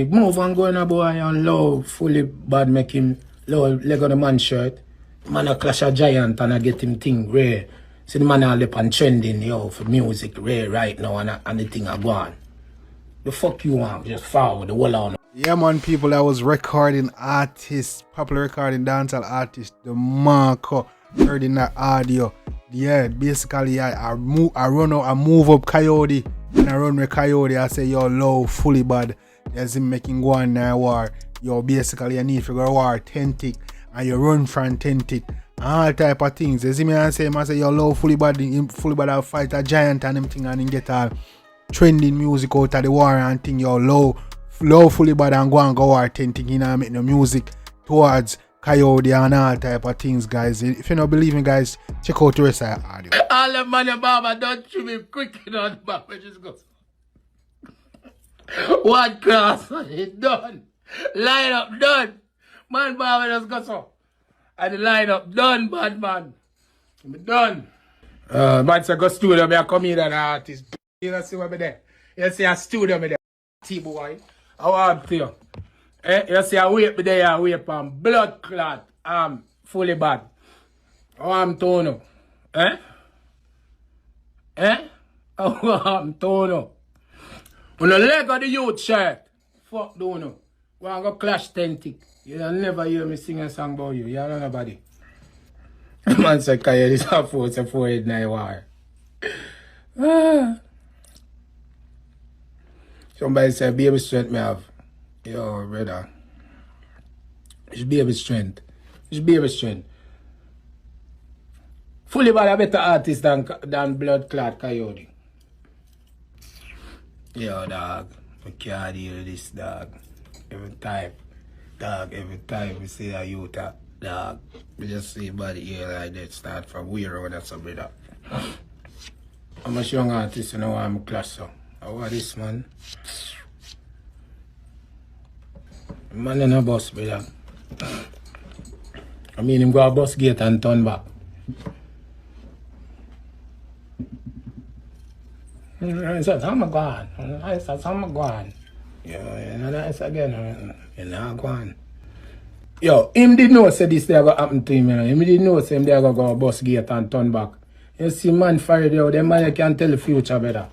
Move and go in a boy and low, fully bad make him low leg on the man shirt. Man a clash a giant and I get him thing rare. See the man all up and trending yo for music rare right now and the thing a go on. The fuck you want? Just forward the wall on. Yeah man, people, I was recording artist, popular recording dancehall artist, Demarco. Heard in that audio. Yeah, basically I move up Kyodi. And I run with Kyodi, I say yo low, fully bad. There's him making go on now war. Yo basically you need to go war authentic and you run for authentic. And all type of things. You see me and say yo low fully bad I'll fight a giant and them thing and him get all trending music out of the war and thing yo low fully bad and go war authentic, you know, make no music towards Kyodi and all type of things, guys. If you don't believe me, guys, check out the rest of the audio. All the money, Baba, don't shoot me quick on Baba. Just go. One cross, it's done. Line up, done. Man, Baba, just go so. And the line up, done, bad man. I'm done. Man, so go studio, I come here and artist. You know, see what me there? You see a studio, me there. T-boy. I want to you. You see, I wait me there, I wait on blood clot, fully bad. I'm Tono. I'm Tono. On the leg of the youth shirt, fuck Dono. Want go clash tentic. You'll never hear me sing a song about you. You don't know nobody. Man say, Kaya, this is a forehead now, war. Somebody say, baby strength me have. Yo, brother. It's baby strength. It's baby strength. Fullybad a better artist than blood clot Kyodi. Yo, dog. I can't deal with this, dog. Every time we see a youth, dog, we just see body here like that start from weird or that's a brother. I'm a young artist, you know, I'm a class, so. How are this, man? Man in a bus, brother. I mean, him go a bus gate and turn back. I said, I'm gone. I said, I'm gone. Yeah, nice again. You're not gone. Yo, him did know say this thing going to happen to him. You know? Him did know say him there go a bus gate and turn back. You see, man, fired yo, them man can tell the future better.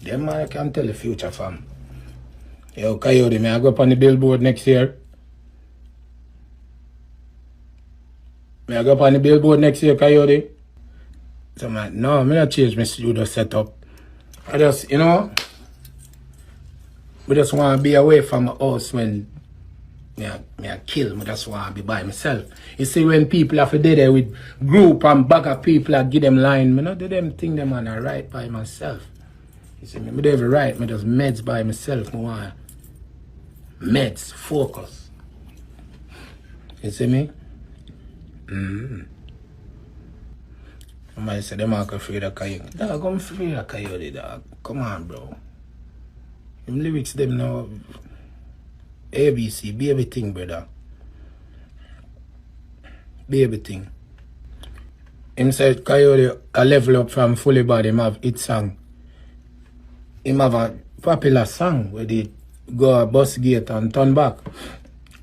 Them man can tell the future, fam. Yo, Kyodi, may I go up on the billboard next year? May I go up on the billboard next year, Kyodi? So I'm like, no, I'm not change my studio setup. I just, you know, we just want to be away from the house when I kill. I just want to be by myself. You see, when people have to do there with group and bag of people, I give them line, I not do them thing them and I write by myself. You see, I don't even write, I just meds by myself. I want meds, focus. You see me? Somebody said, Demarco afraid of Kyodi. Dog, I'm afraid of Kyodi, dog. Come on, bro. Them lyrics, them now, ABC, be everything, brother. Be everything. Him said, Kyodi, a level up from Fullybad, him have hit song. Him have a popular song where they go a bus gate and turn back.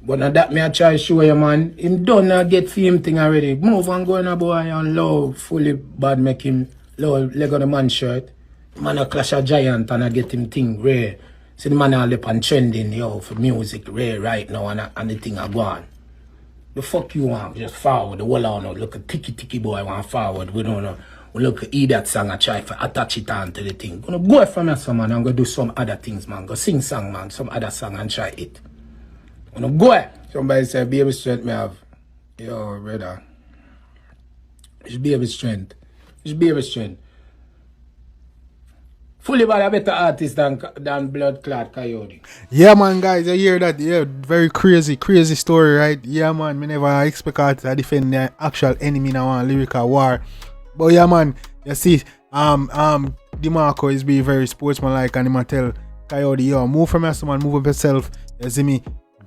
But now that me I try to show you, man, him done not get fame thing already. Move and go in a boy and low, fully bad make him low leg on the man shirt. Man a clash a giant and I get him thing rare. See the man all up and trending, yo, for music rare right now and the thing a go on. The fuck you want? Just forward the wall on. Look a ticky boy want forward. We don't know. We look at that song and try to attach it on to the thing. Gonna go from here, some man, and go do some other things, man. Go sing song, man, some other song and try it. Gonna go. Somebody say, baby strength me have. Yo, brother. It's baby strength. It's baby strength. Fullybad a better artist than blood clot Kyodi. Yeah, man, guys, you hear that? Yeah, very crazy story, right? Yeah, man, me never expect to defend the actual enemy now on lyrical war. But yeah, man, you see, Demarco is being very sportsmanlike and him tell Kyodi, yo, move from here, man, move up yourself. You see me,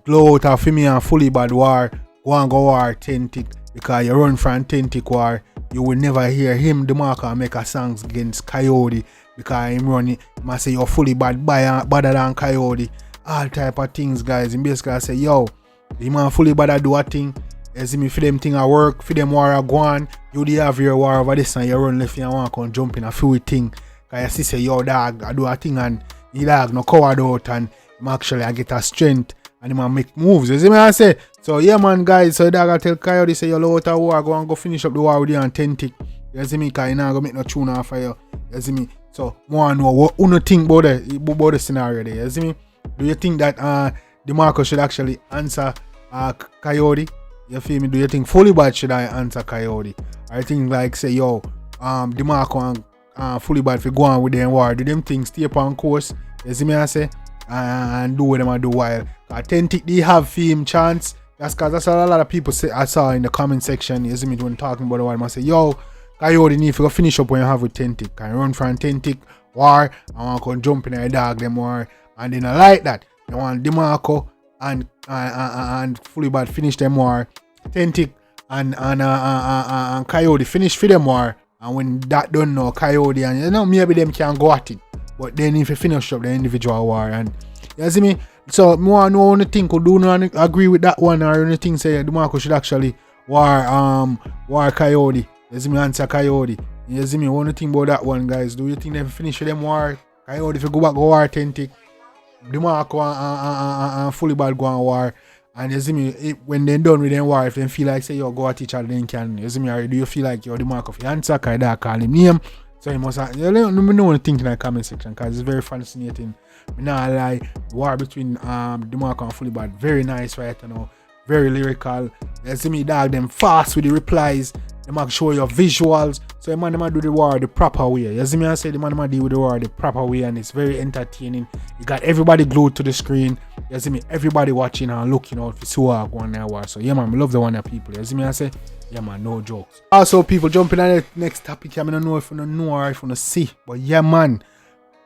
blow out of me and Fullybad war, go war authentic, because you run for authentic war. You will never hear him, Demarco, make a songs against Kyodi, because him running, he must say you're Fullybad better than Kyodi. all type of things, guys. And basically I say, yo, the man Fullybad do a thing. You see me, for them thing I work, for them war I go on, you the have your war over this and you run left and you want to come jump in a few thing. Cause you see say, yo dog, I do a thing and the dog no coward out and him actually I get a strength and him make moves. You see me I say? So yeah man guys, so the dog I tell Kyodi say, yo low out of war, go and go finish up the war with you authentic. You see me, cause you not go make no tune off of you. You see me? So more know what you think about the scenario there. You see me? Do you think that Demarco should actually answer Kyodi? You feel me? Do you think Fullybad should I answer Kyodi? I think like say yo, Demarco and Fullybad if you go on with them war, do them things stay up on course. You see me I say? And do what them I do while authentic they have film chance. That's cause that's what a lot of people say I saw in the comment section. You see me when talking about the war, I say, yo, Kyodi need to go finish up when you have authentic. Can run for authentic war, I want to go jump in a dog them war. And then I like that. You want Demarco and Fullybad finish them war. Authentic and Kyodi finish for them war. And when that done now, Kyodi and you know maybe them can go at it. But then if you finish up the individual war and you see me? So more no one think or do not agree with that one or anything say Demarco should actually war Kyodi. You see me answer Kyodi. You see me one thing about that one guys. Do you think they finish with them war? Kyodi if you go back go war authentic. Demarco and Fullybad go on war. And you see me, when they're done with them war, if they feel like say, yo, go at each other, then can, you see me, or do you feel like you're Demarco for your answer, cause that call him name. So you must have, you let me know what you think in the comment section, cause it's very fascinating. Me not lie, the war between Demarco and Fullybad, very nice right now, very lyrical. You see me, dog, them fast with the replies. They might show you visuals. So the man might do the war the proper way. You see me I say the man might deal with the war the proper way and it's very entertaining. You got everybody glued to the screen. You see me, everybody watching and looking out for so going there war. So yeah man, I love the one that people. You see me I say, yeah man, no jokes. Also people jumping on the next topic. I don't know if you don't know or if you don't see. But yeah man,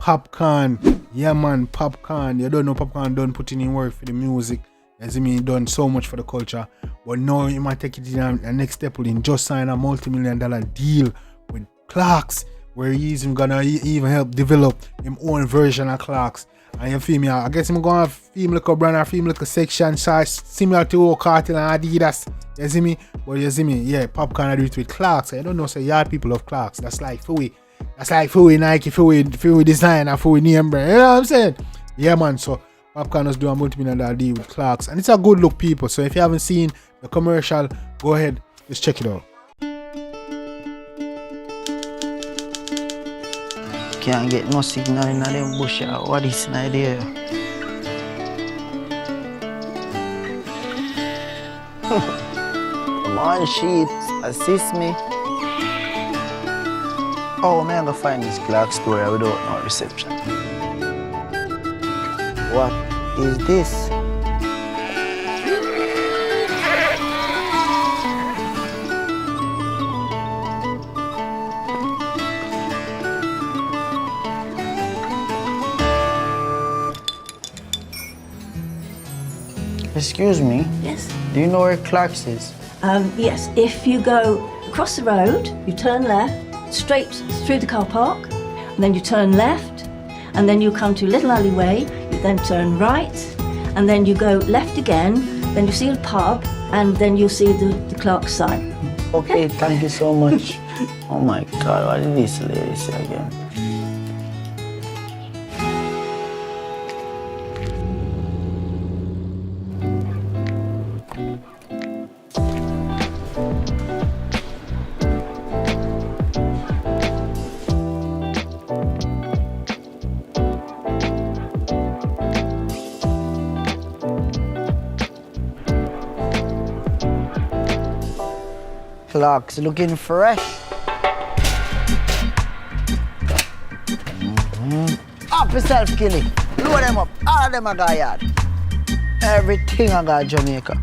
Popcaan. Yeah man, Popcaan. You don't know Popcaan done putting in work for the music. You see me, done so much for the culture. But now you might take it in the next step in just sign a multi-million-dollar deal with Clarks, where he's gonna even help develop his own version of Clarks. And you feel me? I guess I'm gonna film like a brand or film like a section size similar to Cartel and Adidas. You see me? But you see me, yeah, Popcaan do it with Clarks. I don't know, say yard people of Clarks. That's like Feuds. That's like Feuds Nike, Feuds design, or Feuds name brand. You know what I'm saying? Yeah man, so Popcaan is doing a multi-million-dollar deal with Clarks. And it's a good look people. So if you haven't seen the commercial, go ahead, just check it out. Can't get no signal in them bush. What is an idea? Come on, sheets, assist me. Oh, man, I'm gonna find this Clark store without no reception. What is this? Excuse me? Yes? Do you know where Clark's is? Yes, if you go across the road, you turn left, straight through the car park, and then you turn left, and then you come to a little alleyway, you then turn right, and then you go left again, then you see a pub, and then you'll see the Clark's sign. Okay, thank you so much. Oh my God, what did this lady say again? Clark's looking fresh. Up yourself, Killy. Load them up. All of them I got yard. Everything I got Jamaica.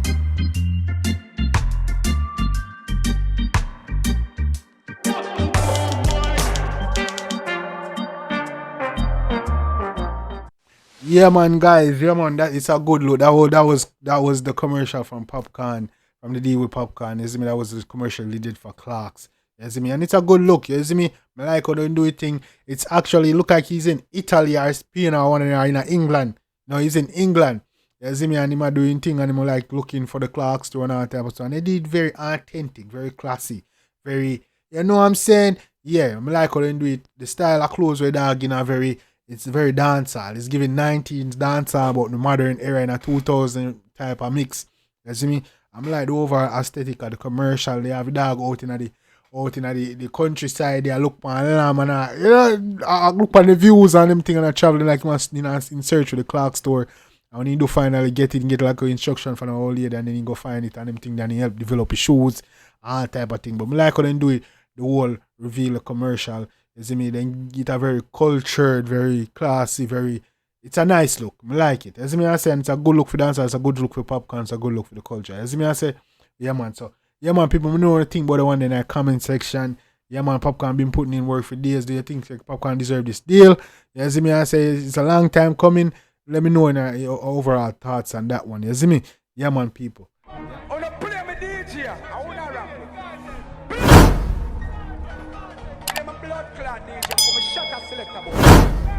Yeah man guys, yeah man, that is a good look. That was the commercial from Popcaan. From the deal with Popcaan, you see me, that was the commercial they did for Clarks. You see me, and it's a good look. You see me, I like how they do it thing. It's actually look like he's in Italy or Spain or one in England. No, he's in England. You see me, and him are doing thing, and him are like looking for the Clark store and all type of stuff. And they did very authentic, very classy, very, you know what I'm saying? Yeah, I like how they do it. The style of clothes where dog in a very, it's very dancehall. It's giving 19s dancehall about the modern era in a 2000 type of mix. You see me? I'm like the overall aesthetic of the commercial. They have a dog out in the countryside. They look on lamb and I look on the views and them thing and I traveling like in search of the Clark store. And when you do finally get like an instruction from the old lady and then you go find it and them thing, then he help develop his shoes, all type of thing. But I like how they do it, the whole reveal a commercial. You see me? Then get a very cultured, very classy, very, it's a nice look. I like it. You see me? I say it's a good look for dancers, it's a good look for popcorn, it's a good look for the culture. You see me? I say, yeah man, so yeah man, people know the thing about the one in the comment section. Yeah man, Popcaan been putting in work for days. Do you think like, Popcaan deserve this deal? You see me? I say it's a long time coming. Let me know in your overall thoughts on that one. You see me? Yeah man, people. On a play me DJ, I wanna rap. I'm a blood clot DJ, I'm a shot selector.